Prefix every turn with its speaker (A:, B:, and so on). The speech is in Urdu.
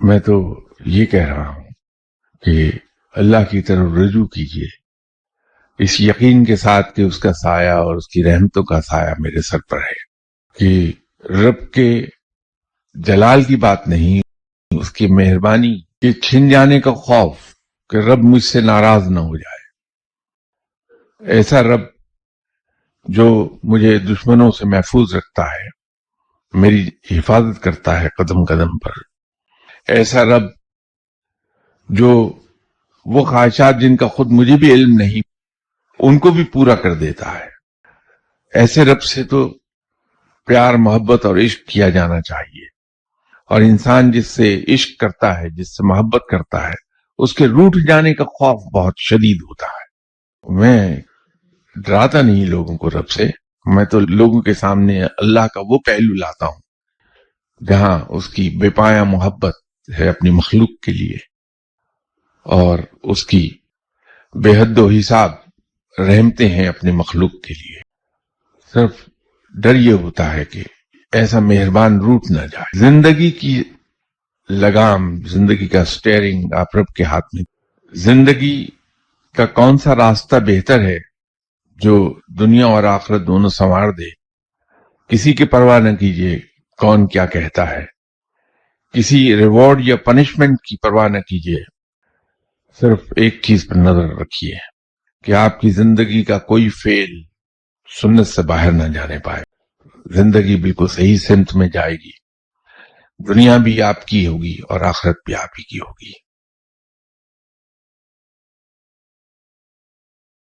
A: میں تو یہ کہہ رہا ہوں کہ اللہ کی طرف رجوع کیجیے، اس یقین کے ساتھ کہ اس کا سایہ اور اس کی رحمتوں کا سایہ میرے سر پر ہے، کہ رب کے جلال کی بات نہیں، اس کی مہربانی کے چھن جانے کا خوف کہ رب مجھ سے ناراض نہ ہو جائے۔ ایسا رب جو مجھے دشمنوں سے محفوظ رکھتا ہے، میری حفاظت کرتا ہے قدم قدم پر۔ ایسا رب جو وہ خواہشات جن کا خود مجھے بھی علم نہیں، ان کو بھی پورا کر دیتا ہے۔ ایسے رب سے تو پیار، محبت اور عشق کیا جانا چاہیے، اور انسان جس سے عشق کرتا ہے، جس سے محبت کرتا ہے، اس کے روٹھ جانے کا خوف بہت شدید ہوتا ہے۔ میں ڈراتا نہیں لوگوں کو رب سے، میں تو لوگوں کے سامنے اللہ کا وہ پہلو لاتا ہوں جہاں اس کی بے پایہ محبت ہے اپنی مخلوق کے لیے، اور اس کی بے حد و حساب رحمتیں ہیں اپنی مخلوق کے لیے۔ صرف ڈر یہ ہوتا ہے کہ ایسا مہربان روٹ نہ جائے۔ زندگی کی لگام، زندگی کا سٹیئرنگ آپ رب کے ہاتھ میں۔ زندگی کا کون سا راستہ بہتر ہے جو دنیا اور آخرت دونوں سنوار دے؟ کسی کی پرواہ نہ کیجیے کون کیا کہتا ہے، کسی ریوارڈ یا پنشمنٹ کی پرواہ نہ کیجیے، صرف ایک چیز پر نظر رکھیے کہ آپ کی زندگی کا کوئی فعل سنت سے باہر نہ جانے پائے۔ زندگی بالکل صحیح سمت میں جائے گی، دنیا بھی آپ کی ہوگی اور آخرت بھی آپ ہی کی ہوگی۔